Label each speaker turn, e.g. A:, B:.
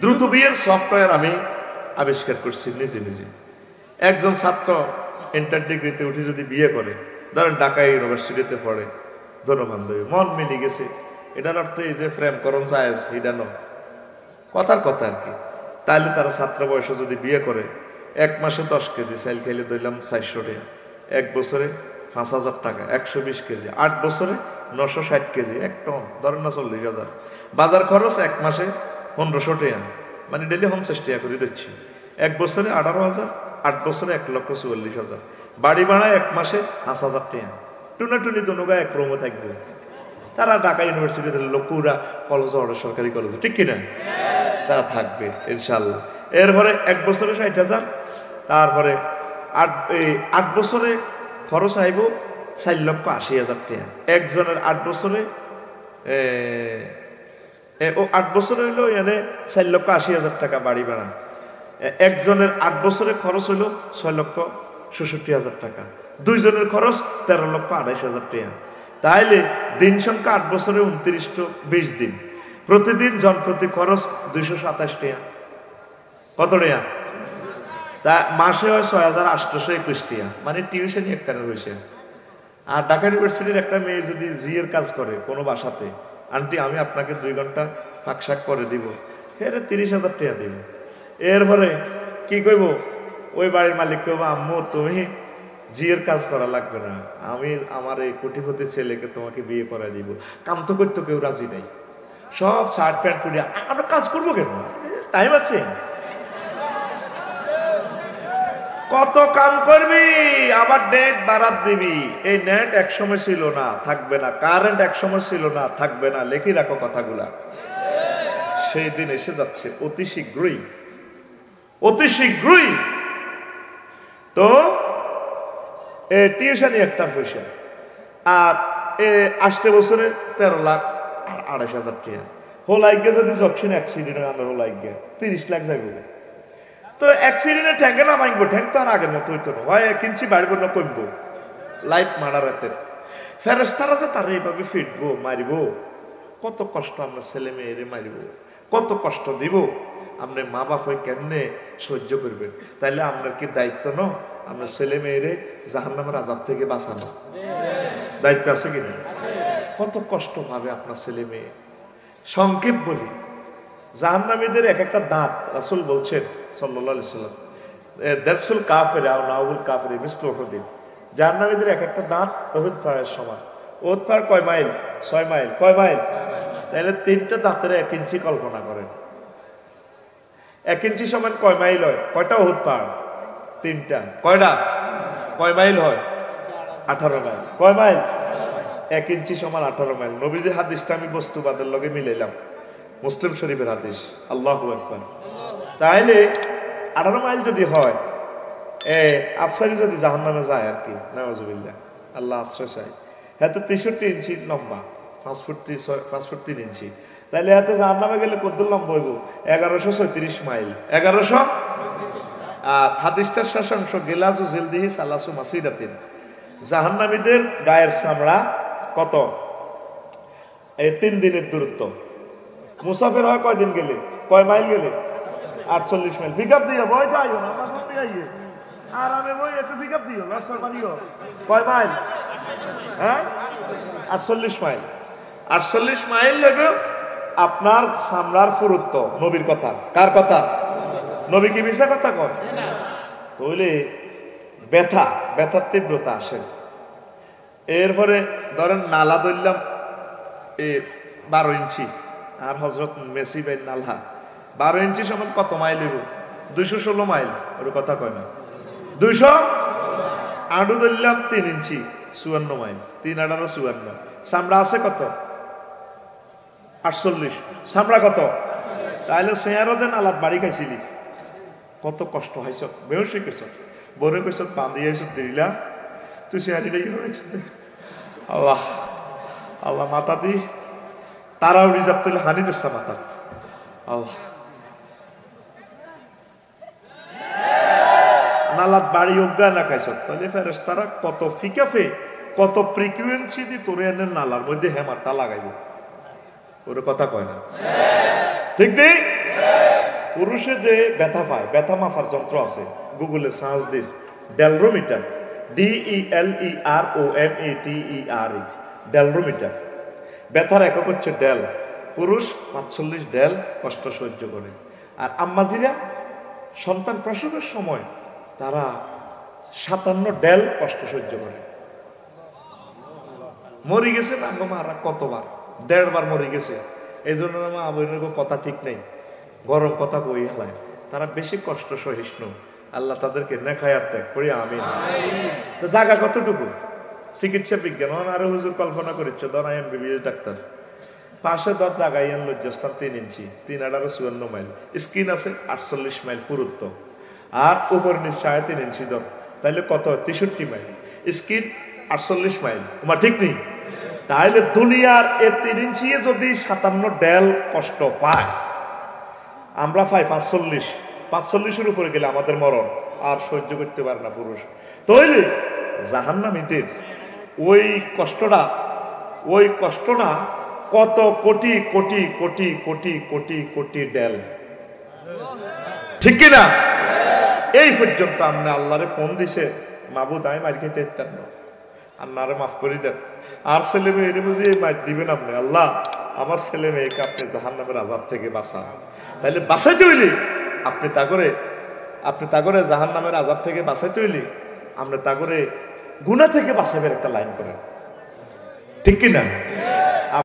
A: দ্রুত বিয়ের সফটওয়্যার আমি আবিষ্কার করছি নিজে নিজে। একজন ছাত্র ইন্টার ডিগ্রিতে উঠে যদি বিয়ে করে, ধরেন ঢাকা ইউনিভার্সিটিতে পড়ে, ধনবান্ধবী মন মিলে গেছে, এটার অর্থ এই যে প্রেম করণ জায়েজ হিডানো কথার কথা আর কি। তাহলে তারা ছাত্র বয়সে যদি বিয়ে করে, 1 মাসে 10 কেজি চাইল খাইলে ধরলাম 400 টাকা, 1 বছরে 5000 টাকা, 120 কেজি, 8 বছরে 960 কেজি, 1 টন, ধরেন না 40,000। বাজার খরচ 1 মাসে 1500 টাকা, মানে ডেলি 50 টাকা করে দিচ্ছি। 1 বছরে 18,000, 8 বছরে 1,44,000। বাড়ি ভাড়া 1 মাসে 5,000 টাকা। টুনাটুনি দনুগা এক রুমে থাকবে। তারা ঢাকা ইউনিভার্সিটিতে লোকুরা কলেজ অর্ডার সরকারি কলেজ, ঠিক কিনা? তারা থাকবে ইনশাল্লাহ। এরপরে 1 বছরে 60,000, তারপরে 8 বছরে খরচ আইব 4,80,000 টাকা। একজনের 8 বছরে 8 বছরে হইলো এনে 4,80,000 টাকা বাড়ি ভাড়া। একজনের 8 বছরে খরচ হইল 6,66,000 টাকা। 2 জনের খরচ 13,28,000 টাকা। তাইলে দিন সংখ্যা 8 বছরে 2920 দিন, প্রতিদিন জনপ্রতি খরচ 227 টাকা। কত টাকা? তা মাসে হয় 6,821 টাকা, মানে টিউশনই একখানে হয়েছে। আর ঢাকা ইউনিভার্সিটির একটা মেয়ে যদি জিয়ের কাজ করে কোনো বাসাতে, আন্টি আমি আপনাকে 2 ঘন্টা ফাঁকশাক করে দিব, এর 30,000 টাকা দিব। এরপরে কি কইব, ওই বাড়ির মালিক কইব আম্মু তুমি জিয়ের কাজ করা লাগবে না, আমি আমার এই কোটিপতি ছেলেকে তোমাকে বিয়ে করে দিব। কাম তো করতে কেউ রাজি নাই, সব শার্ট প্যান্ট পরে আমরা কাজ করবো কেন, টাইম আছে। কত কাম করবি, আবার নেট বারাত দিবি। এই নেট একসময় ছিল না, থাকবে না। কারেন্ট একসময় ছিল না, থাকবে না। লেখি রাখো কথাগুলা, সেই দিন এসে যাচ্ছে অতি শীঘ্রই, অতি শীঘ্রই। তো টিউশনই একটা পয়সা। আর 8 বছরে 13,28,000 টাকা। হোলাইগে যদি যখন অ্যাক্সিডেন্ট আনার হোলাইগে 30 লাখ যাবে। তো অ্যাক্সিডেন্টে ঠ্যাঙ্গে না ভাঙবো, ঠ্যাং তো আর আগের মতো হইতো না, হয় 1 ইঞ্চি বাড়িব না কমবো। লাইফ মার্ডার রাতের ফেরেস্তারা যে তারা এইভাবে ফিটবো, মারিব। কত কষ্ট আমরা ছেলে মেয়েরে মারিব, কত কষ্ট দিব। আপনি মা বাপ হয়ে কেমনে সহ্য করবেন? তাইলে আপনার কি দায়িত্ব ন আপনার ছেলে মেয়েরে জাহান্নামের আযাব থেকে বাঁচানো? দায়িত্ব আছে কিনা? কত কষ্ট পাবে আপনার ছেলে মেয়ে। সংক্ষেপ বলি, জাহান্নামীদের এক একটা দাঁত রাসূল বলছেন সাল্লাল্লাহু আলাইহি ওয়াসাল্লাম, দারসুল কাফির আও নাউল কাফির মিসলু উহুদ। জাহান্নামীদের এক একটা দাঁত উহুদ পাহাড়ের সমান। উহুদ পাহাড় কয় মাইল? 6 মাইল। কয় মাইল? তাহলে 3টা দাঁতের 1 ইঞ্চি কল্পনা করেন। 1 ইঞ্চি সমান কয় মাইল হয়? কয়টা উহুদ পাহাড়? 3টা। কয়টা? কয় মাইল হয়? 18 মাইল। কয় মাইল? 1 ইঞ্চি সমান 18 মাইল। নবীজির হাদিসটা আমি বস্তুবাদের লগে মিলাইলাম, মুসলিম শরীফের হাদিস। আল্লাহু আকবার। তাইলে 18 মাইল যদি হয়, আফসারি যদি জাহান্নামে যায় আর কি, নাউজুবিল্লাহ, আল্লাহ আশ্রয় চাই। হাতে 63 ইঞ্চি লম্বা, 5 ফুট 3 ইঞ্চি। তাইলে হাতে জাহান্নামে গেলে কত লম্বা হইব? 1136 মাইল। 1100। আর হাদিসটার শেষাংশ গিলাজু জিলদিহি সালাসু মাসিরাতিন, জাহান্নামীদের গায়ের চামড়া কত? 3 দিনের দূরত্ব। মুসাফির হয় কয় দিন গেলে? কয় মাইল গেলে? 48 মাইল। পিকআপ দিও, বই যাইও না, আমার সামনে আইয়ে আরামে বই একটু পিকআপ দিও, লড়ছর মারিও। কয় মাইল? হ্যাঁ, 48 মাইল। 48 মাইল হবে আপনার সামলার পুরুত্ব। নবীর কথা। কার কথা? নবী কি মিশা কথা কয়? তাহলে ব্যথার তীব্রতা আসে। এরপরে ধরেন নালা ধরলাম 12 ইঞ্চি, আর হজরত মেসি ভাই নালা 12 ইঞ্চি সমান কত মাইল হইব? 216 মাইল। ওর কথা কয় না? 200। আডু ধরলাম 3 ইঞ্চি, 54 মাইল। 3 18 54। চামড়া আছে কত? 48। চামড়া কত? তাহলে চেয়ারতে নালাত বাড়ি খাইছিলি, কত কষ্ট হয়েছ, বেহস গেছ, বরে কইস বান্ধি আইস দিলা, তুই চেয়ারিটা আল্লাহ আল্লাহ মাথা দি তারা উড়ি যাতে হানি দিচ্ছে মাথা। আল্লাহ নালাত বাড়ি অজ্ঞা না খাইছ, তাহলে ফেরেশতারা কত ফিকাফে, কত ফ্রিকুয়েন্সি দি তোরে এনে নালার মধ্যে হেমারটা লাগাইব। ওর কথা কয় না? ঠিক নেই? পুরুষে যে ব্যথা পায়, ব্যথা মাপার যন্ত্র আছে, গুগলে সার্চ দিস, ডেলরোমিটার, DELEROMETER, ডেলরোমিটার। ব্যথার একক হচ্ছে ডেল। পুরুষ 45 ডেল কষ্ট সহ্য করে। আর আম্মাজিরা সন্তান প্রসবের সময় তারা 57 ডেল কষ্ট সহ্য করে। মরে গেছে না মারা কতবার, 1.5 বার মরে গেছে। এই জন্য আমার আবহাওয়ার কথা ঠিক নেই, গরম কথা কই হেলায়, তারা বেশি কষ্ট সহিষ্ণু। আল্লাহ তাদেরকে নেখায়াত দেখ করি আমি। তো জায়গা কতটুকু? চিকিৎসা বিজ্ঞান আরো হুজুর কল্পনা করেছে, ধর MBBS ডাক্তার, পাশে ধর জায়গায় লজ্জাস্থান 3 ইঞ্চি, 3/54 মাইল, স্কিন আছে 48 মাইল পুরুত্ব, আর উপর নিচ 3.5 ইঞ্চি ধর, তাইলে কত? 63 মাইল, স্কিন 48 মাইল। তোমার ঠিক নেই? তাহলে দুনিয়ার 3 ইঞ্চি যদি 57 ডেল কষ্ট পায়, আমরা পাই 45, 45-এর উপরে গেলে আমাদের মরণ আর সহ্য করতে পারে না পুরুষ। তাইলে জাহান্নামীদের ওই কষ্টটা কত কোটি কোটি কোটি কোটি কোটি কোটি ডেল, ঠিক কিনা? এই পর্যন্ত আপনি আল্লাহরে ফোন দিছে, মাবুদ আমি মার খেতে ইত্যাদ না, আল্লাহরে মাফ করে দেন। আর ছেলে মেয়েরে বুঝে মার দিবেন আপনি, আল্লাহ আমার ছেলে মেয়েকে আপনি জাহান্নামের আযাব থেকে বাঁচান। তাহলে বাঁচাইতে হইলে আপনি তা করে জাহান্নামের আযাব থেকে বাঁচাইতে হইলে আপনি তা করে গুনাহ থেকে বাঁচাবের একটা লাইন করেন, ঠিক কিনা?